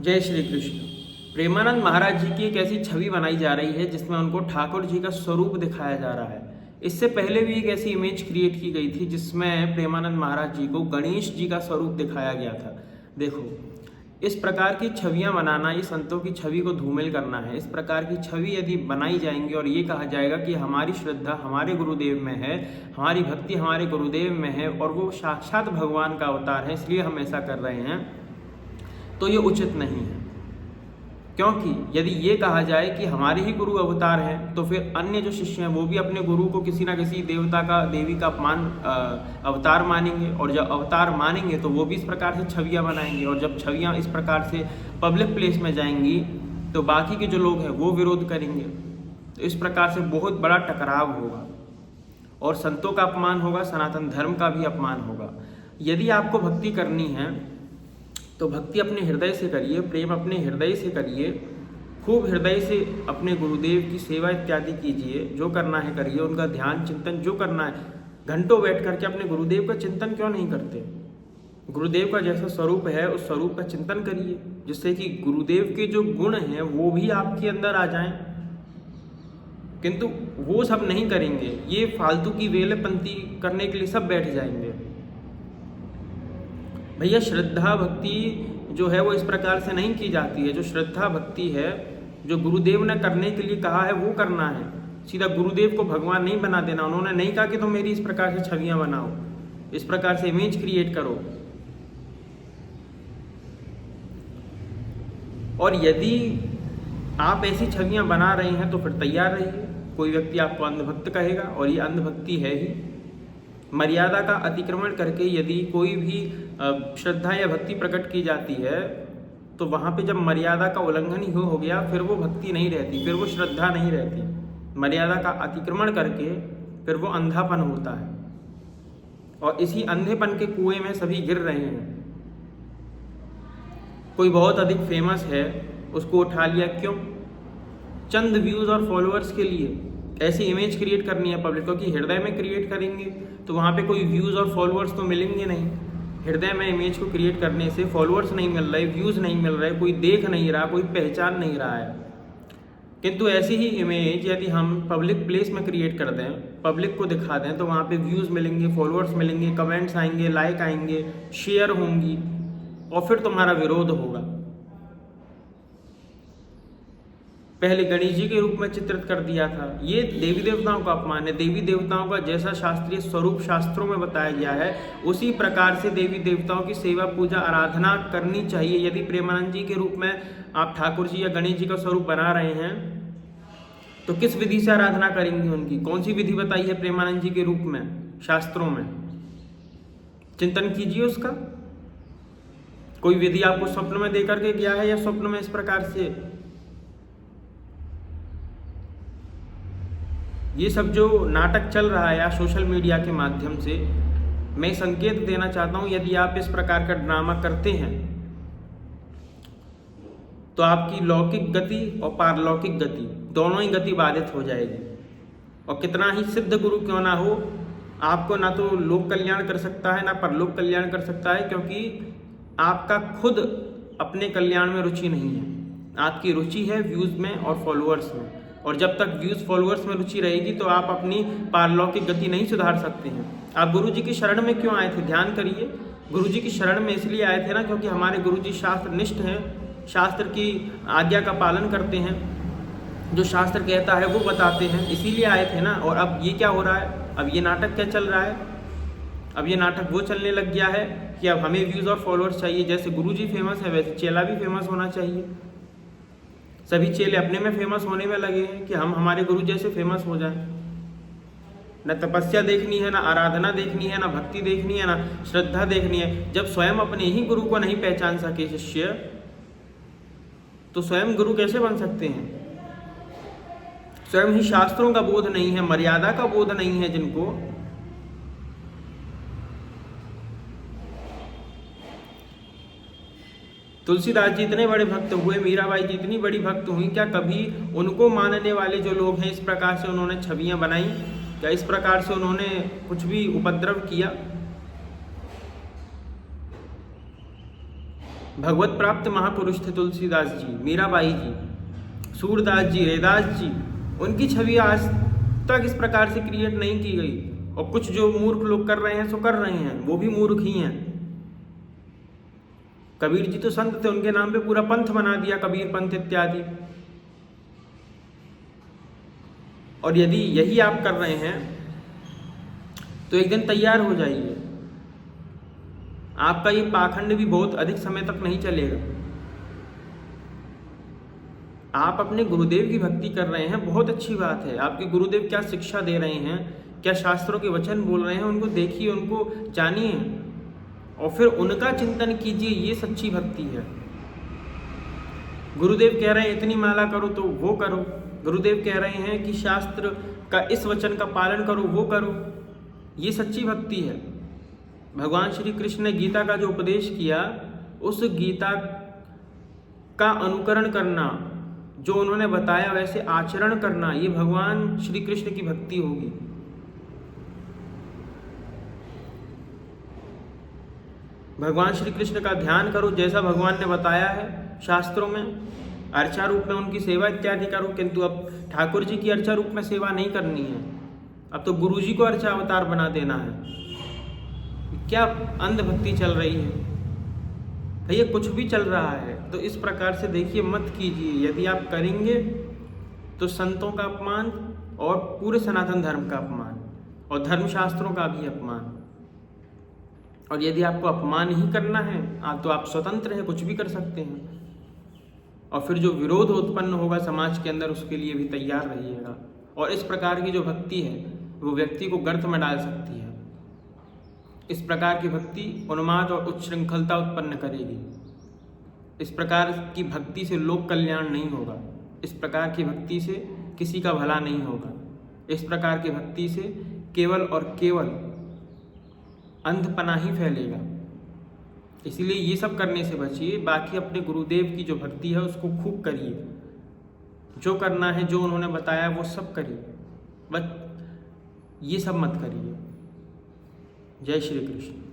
जय श्री कृष्ण। प्रेमानंद महाराज जी की एक ऐसी छवि बनाई जा रही है जिसमें उनको ठाकुर जी का स्वरूप दिखाया जा रहा है। इससे पहले भी एक ऐसी इमेज क्रिएट की गई थी जिसमें प्रेमानंद महाराज जी को गणेश जी का स्वरूप दिखाया गया था। देखो, इस प्रकार की छवियां बनाना, ये संतों की छवि को धूमिल करना है। इस प्रकार की छवि यदि बनाई जाएंगी और ये कहा जाएगा कि हमारी श्रद्धा हमारे गुरुदेव में है, हमारी भक्ति हमारे गुरुदेव में है और वो साक्षात भगवान का अवतार है, इसलिए हम ऐसा कर रहे हैं, तो ये उचित नहीं है। क्योंकि यदि ये कहा जाए कि हमारे ही गुरु अवतार हैं, तो फिर अन्य जो शिष्य हैं वो भी अपने गुरु को किसी ना किसी देवता का, देवी का अवतार मानेंगे, और जब अवतार मानेंगे तो वो भी इस प्रकार से छवियां बनाएंगे, और जब छवियां इस प्रकार से पब्लिक प्लेस में जाएंगी तो बाकी के जो लोग हैं वो विरोध करेंगे। तो इस प्रकार से बहुत बड़ा टकराव होगा और संतों का अपमान होगा, सनातन धर्म का भी अपमान होगा। यदि आपको भक्ति करनी है तो भक्ति अपने हृदय से करिए, प्रेम अपने हृदय से करिए, खूब हृदय से अपने गुरुदेव की सेवा इत्यादि कीजिए, जो करना है करिए, उनका ध्यान चिंतन जो करना है। घंटों बैठ करके अपने गुरुदेव का चिंतन क्यों नहीं करते? गुरुदेव का जैसा स्वरूप है उस स्वरूप का चिंतन करिए, जिससे कि गुरुदेव के जो गुण हैं वो भी आपके अंदर आ जाएं। किंतु वो सब नहीं करेंगे, ये फालतू की वेलेपंती करने के लिए सब बैठ जाएंगे। भैया, श्रद्धा भक्ति जो है वो इस प्रकार से नहीं की जाती है। जो श्रद्धा भक्ति है, जो गुरुदेव ने करने के लिए कहा है वो करना है। सीधा गुरुदेव को भगवान नहीं बना देना। उन्होंने नहीं कहा कि तुम मेरी इस प्रकार से छवियां बनाओ, इस प्रकार से इमेज क्रिएट करो। और यदि आप ऐसी छवियां बना रहे हैं तो फिर तैयार रहिए। कोई व्यक्ति आपको अंधभक्त कहेगा और ये अंधभक्ति है ही। मर्यादा का अतिक्रमण करके यदि कोई भी श्रद्धा या भक्ति प्रकट की जाती है तो वहाँ पे जब मर्यादा का उल्लंघन ही हो गया, फिर वो भक्ति नहीं रहती, फिर वो श्रद्धा नहीं रहती। मर्यादा का अतिक्रमण करके फिर वो अंधापन होता है, और इसी अंधेपन के कुएं में सभी गिर रहे हैं। कोई बहुत अधिक फेमस है, उसको उठा लिया, क्यों? चंद व्यूज और फॉलोअर्स के लिए। ऐसी इमेज क्रिएट करनी है पब्लिक को कि हृदय में क्रिएट करेंगे तो वहाँ पे कोई व्यूज़ और फॉलोअर्स तो मिलेंगे नहीं। हृदय में इमेज को क्रिएट करने से फॉलोअर्स नहीं मिल रहे, व्यूज़ नहीं मिल रहे, कोई देख नहीं रहा, कोई पहचान नहीं रहा है। किंतु ऐसी ही इमेज यदि हम पब्लिक प्लेस में क्रिएट कर दें, पब्लिक को दिखा दें, तो वहाँ पे व्यूज़ मिलेंगे, फॉलोअर्स मिलेंगे, कमेंट्स आएंगे, लाइक आएंगे, शेयर होंगी, और फिर तुम्हारा विरोध होगा। पहले गणेश जी के रूप में चित्रित कर दिया था, ये देवी देवताओं का अपमान है। देवी देवताओं का जैसा शास्त्रीय स्वरूप शास्त्रों में बताया गया है, उसी प्रकार से देवी देवताओं की सेवा पूजा आराधना करनी चाहिए। यदि प्रेमानंद जी के रूप में आप ठाकुर जी या गणेश जी का स्वरूप बना रहे हैं तो किस विधि से आराधना करेंगे उनकी? कौन सी विधि बताई है प्रेमानंद जी के रूप में शास्त्रों में? चिंतन कीजिए उसका। कोई विधि आपको स्वप्न में देकर के गया है या स्वप्न में इस प्रकार से? ये सब जो नाटक चल रहा है या सोशल मीडिया के माध्यम से, मैं संकेत देना चाहता हूं, यदि आप इस प्रकार का ड्रामा करते हैं तो आपकी लौकिक गति और पारलौकिक गति दोनों ही गति बाधित हो जाएगी। और कितना ही सिद्ध गुरु क्यों ना हो, आपको ना तो लोक कल्याण कर सकता है ना परलोक कल्याण कर सकता है, क्योंकि आपका खुद अपने कल्याण में रुचि नहीं है। आपकी रुचि है व्यूज में और फॉलोअर्स में, और जब तक व्यूज फॉलोअर्स में रुचि रहेगी तो आप अपनी पारलौकिक गति नहीं सुधार सकते हैं। आप गुरु जी की शरण में क्यों आए थे? ध्यान करिए। गुरु जी की शरण में इसलिए आए थे ना, क्योंकि हमारे गुरु जी शास्त्र निष्ठ हैं, शास्त्र की आज्ञा का पालन करते हैं, जो शास्त्र कहता है वो बताते हैं, इसीलिए आए थे ना। और अब ये क्या हो रहा है? अब ये नाटक क्या चल रहा है? अब ये नाटक वो चलने लग गया है कि अब हमें व्यूज और फॉलोअर्स चाहिए। जैसे गुरु जी फेमस है वैसे चेला भी फेमस होना चाहिए। सभी चेले अपने में फेमस होने में लगे हैं कि हम हमारे गुरु जैसे फेमस हो जाएं। न तपस्या देखनी है, ना आराधना देखनी है, ना भक्ति देखनी है, ना श्रद्धा देखनी है। जब स्वयं अपने ही गुरु को नहीं पहचान सके शिष्य, तो स्वयं गुरु कैसे बन सकते हैं? स्वयं ही शास्त्रों का बोध नहीं है, मर्यादा का बोध नहीं है जिनको, तुलसीदास जी इतने बड़े भक्त हुए, मीराबाई जी इतनी बड़ी भक्त हुई, क्या कभी उनको मानने वाले जो लोग हैं इस प्रकार से उन्होंने छवियां बनाई? क्या इस प्रकार से उन्होंने कुछ भी उपद्रव किया? भगवत प्राप्त महापुरुष थे तुलसीदास जी, मीराबाई जी, सूरदास जी, रैदास जी। उनकी छवि आज तक इस प्रकार से क्रिएट नहीं की गई, और कुछ जो मूर्ख लोग कर रहे हैं सो कर रहे हैं, वो भी मूर्ख ही हैं। कबीर जी तो संत थे, उनके नाम पे पूरा पंथ बना दिया, कबीर पंथ इत्यादि। और यदि यही आप कर रहे हैं तो एक दिन तैयार हो जाइए, आपका ये पाखंड भी बहुत अधिक समय तक नहीं चलेगा। आप अपने गुरुदेव की भक्ति कर रहे हैं, बहुत अच्छी बात है। आपके गुरुदेव क्या शिक्षा दे रहे हैं, क्या शास्त्रों के वचन बोल रहे हैं, उनको देखिए, उनको जानिए, और फिर उनका चिंतन कीजिए। ये सच्ची भक्ति है। गुरुदेव कह रहे हैं इतनी माला करो तो वो करो, गुरुदेव कह रहे हैं कि शास्त्र का इस वचन का पालन करो, वो करो। ये सच्ची भक्ति है। भगवान श्री कृष्ण ने गीता का जो उपदेश किया, उस गीता का अनुकरण करना, जो उन्होंने बताया वैसे आचरण करना, ये भगवान श्री कृष्ण की भक्ति होगी। भगवान श्री कृष्ण का ध्यान करो जैसा भगवान ने बताया है शास्त्रों में, अर्चा रूप में उनकी सेवा इत्यादि करो। किंतु अब ठाकुर जी की अर्चा रूप में सेवा नहीं करनी है, अब तो गुरु जी को अर्चा अवतार बना देना है। क्या अंधभक्ति चल रही है भैया, कुछ भी चल रहा है। तो इस प्रकार से देखिए, मत कीजिए। यदि आप करेंगे तो संतों का अपमान और पूरे सनातन धर्म का अपमान और धर्मशास्त्रों का भी अपमान। और यदि आपको अपमान ही करना है, तो आप स्वतंत्र हैं, कुछ भी कर सकते हैं। और फिर जो विरोध उत्पन्न होगा समाज के अंदर, उसके लिए भी तैयार रहिएगा। और इस प्रकार की जो भक्ति है वो व्यक्ति को गर्त में डाल सकती है। इस प्रकार की भक्ति उन्माद और उच्छृंखलता उत्पन्न करेगी। इस प्रकार की भक्ति से लोक कल्याण नहीं होगा। इस प्रकार की भक्ति से किसी का भला नहीं होगा। इस प्रकार की भक्ति से केवल और केवल अंधपना ही फैलेगा। इसलिए ये सब करने से बचिए। बाकी अपने गुरुदेव की जो भक्ति है उसको खूब करिए, जो करना है, जो उन्होंने बताया वो सब करिए, बस ये सब मत करिए। जय श्री कृष्ण।